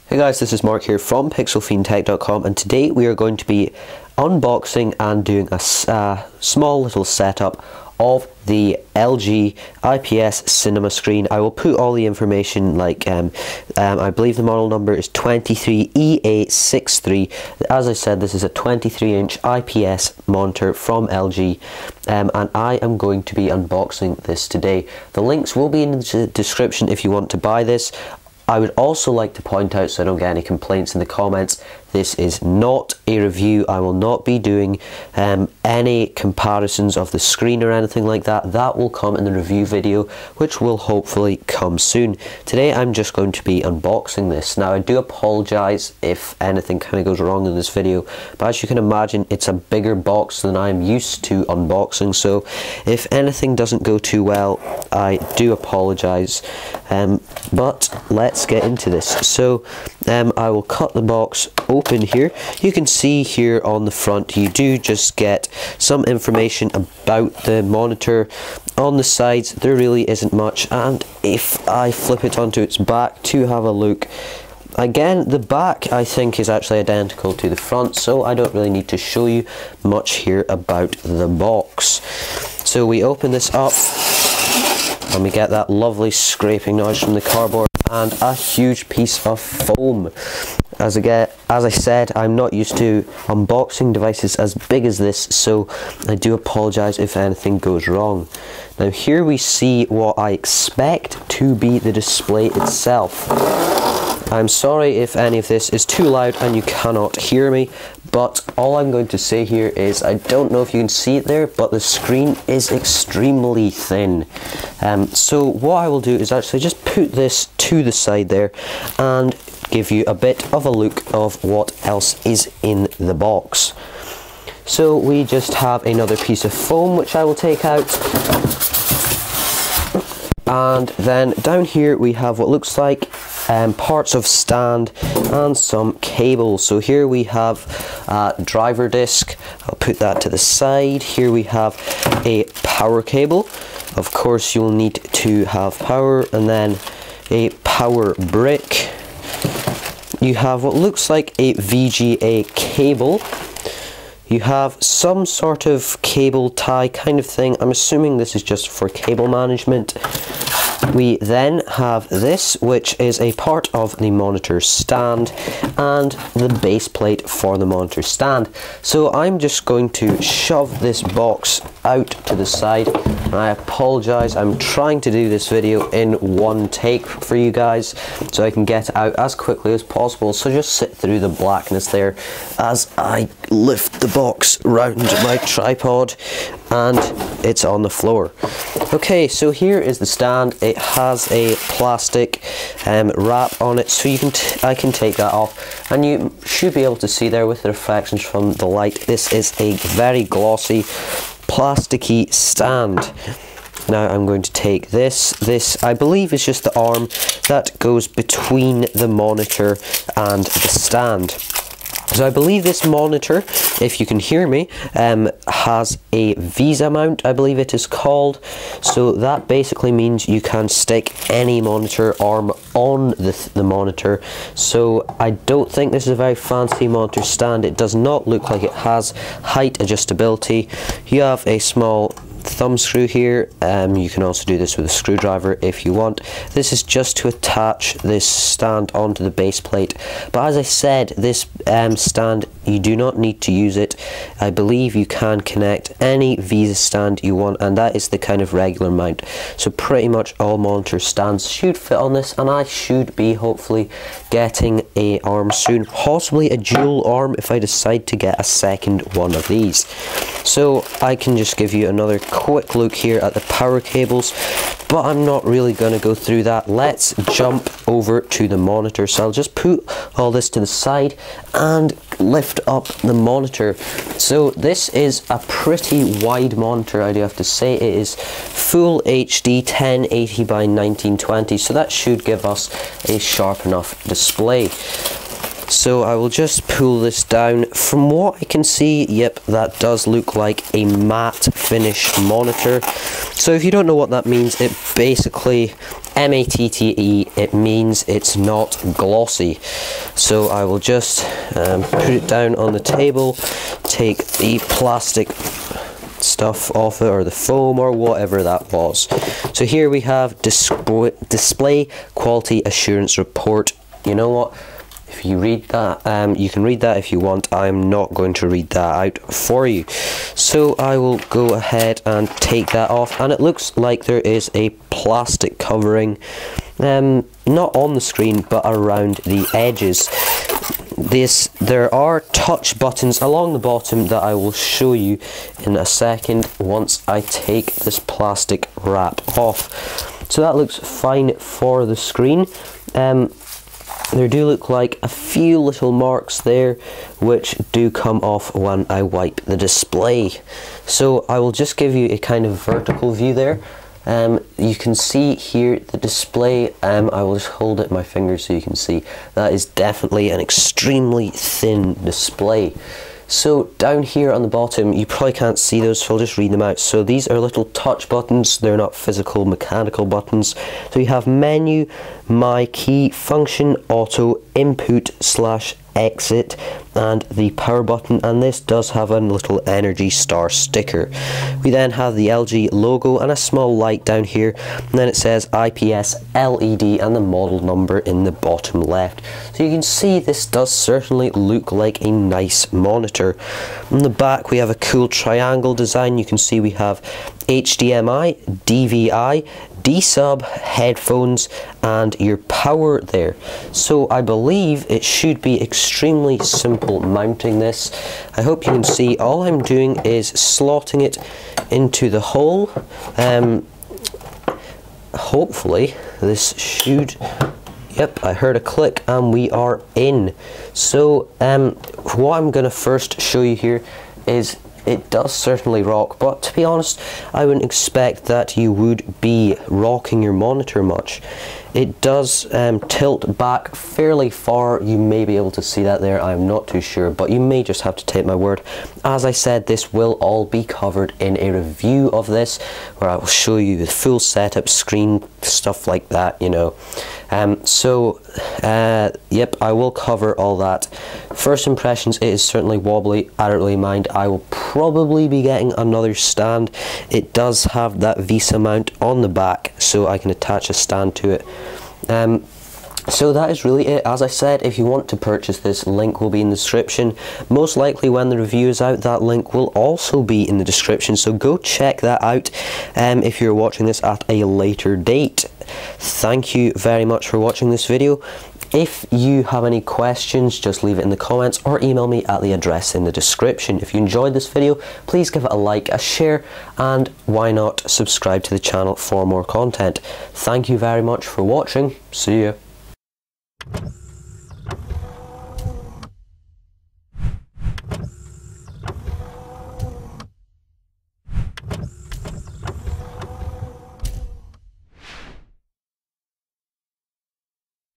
Hey guys, this is Mark here from pixelfiendtech.com, and today we are going to be unboxing and doing a small little setup of the LG IPS cinema screen. I will put all the information, like I believe the model number is 23EA63. As I said, this is a 23-inch IPS monitor from LG, and I am going to be unboxing this today. The links will be in the description if you want to buy this. I would also like to point out, so I don't get any complaints in the comments, this is not a review. I will not be doing any comparisons of the screen or anything like that. That will come in the review video, which will hopefully come soon. Today I'm just going to be unboxing this. Now I do apologise if anything kind of goes wrong in this video, but as you can imagine, it's a bigger box than I'm used to unboxing, so if anything doesn't go too well, I do apologise. But let's get into this. So I will cut the box open here. You can see here on the front you do just get some information about the monitor. On the sides there really isn't much, and if I flip it onto its back to have a look, again, the back I think is actually identical to the front, so I don't really need to show you much here about the box. So we open this up and we get that lovely scraping noise from the cardboard and a huge piece of foam. As I said, I'm not used to unboxing devices as big as this, so I do apologise if anything goes wrong. Now here we see what I expect to be the display itself. I'm sorry if any of this is too loud and you cannot hear me, but all I'm going to say here is, I don't know if you can see it there, but the screen is extremely thin. So what I will do is actually just put this to the side there and give you a bit of a look of what else is in the box. So we just have another piece of foam which I will take out, and then down here we have what looks like parts of stand and some cables. So here we have a driver disc. I'll put that to the side. Here we have a power cable. Of course you'll need to have power, and then a power brick. You have what looks like a VGA cable. You have some sort of cable tie kind of thing. I'm assuming this is just for cable management. We then have this, which is a part of the monitor stand and the base plate for the monitor stand. So I'm just going to shove this box out to the side. I apologise, I'm trying to do this video in one take for you guys so I can get it out as quickly as possible, so just sit through the blackness there as I lift the box round my tripod and it's on the floor. Okay, so here is the stand. It has a plastic wrap on it, so I can take that off, and you should be able to see there with the reflections from the light, this is a very glossy plasticky stand. Now I'm going to take this I believe is just the arm that goes between the monitor and the stand. So I believe this monitor, if you can hear me, has a Visa mount, I believe it is called. So that basically means you can stick any monitor arm on the monitor. So I don't think this is a very fancy monitor stand. It does not look like it has height adjustability. You have a small thumb screw here. You can also do this with a screwdriver if you want. This is just to attach this stand onto the base plate, but as I said, this stand, you do not need to use it. I believe you can connect any Visa stand you want, and that is the kind of regular mount. So pretty much all monitor stands should fit on this, and I should be hopefully getting a arm soon, possibly a dual arm if I decide to get a second one of these. So I can just give you another quick look here at the power cables, but I'm not really going to go through that. Let's jump over to the monitor. So I'll just put all this to the side and lift up the monitor. So this is a pretty wide monitor, I do have to say. It is full HD 1080 by 1920, so that should give us a sharp enough display. So I will just pull this down. From what I can see, yep, that does look like a matte finish monitor. So if you don't know what that means, it basically MATTE, it means it's not glossy. So I will just put it down on the table, take the plastic stuff off it, or the foam, or whatever that was. So here we have display quality assurance report. You know what? If you read that, you can read that if you want. I'm not going to read that out for you. So I will go ahead and take that off, and it looks like there is a plastic covering, not on the screen but around the edges. There are touch buttons along the bottom that I will show you in a second once I take this plastic wrap off. So that looks fine for the screen. There do look like a few little marks there which do come off when I wipe the display. So I will just give you a kind of vertical view there. You can see here the display. I will just hold it in my fingers so you can see. That is definitely an extremely thin display. So down here on the bottom, you probably can't see those, so I'll just read them out. So these are little touch buttons. They're not physical mechanical buttons. So you have menu, my key, function, auto, input / exit, and the power button, and this does have a little energy star sticker. We then have the LG logo and a small light down here, and then it says IPS LED and the model number in the bottom left. So you can see this does certainly look like a nice monitor. On the back we have a cool triangle design. You can see we have HDMI, DVI, D-sub, headphones, and your power there. So I believe it should be extremely simple mounting this. I hope you can see all I'm doing is slotting it into the hole. Hopefully this should, yep, I heard a click and we are in. So what I'm going to first show you here is it does certainly rock, but to be honest, I wouldn't expect that you would be rocking your monitor much. It does tilt back fairly far. You may be able to see that there. I'm not too sure, but you may just have to take my word. As I said, this will all be covered in a review of this, where I will show you the full setup, screen, stuff like that, you know. Yep, I will cover all that. First impressions, it is certainly wobbly. I don't really mind. I will probably be getting another stand. It does have that VESA mount on the back, so I can attach a stand to it. So that is really it. As I said, if you want to purchase this, link will be in the description. Most likely when the review is out, that link will also be in the description, so go check that out if you're watching this at a later date. Thank you very much for watching this video. If you have any questions, just leave it in the comments or email me at the address in the description. If you enjoyed this video, please give it a like, a share, and why not subscribe to the channel for more content. Thank you very much for watching. See ya.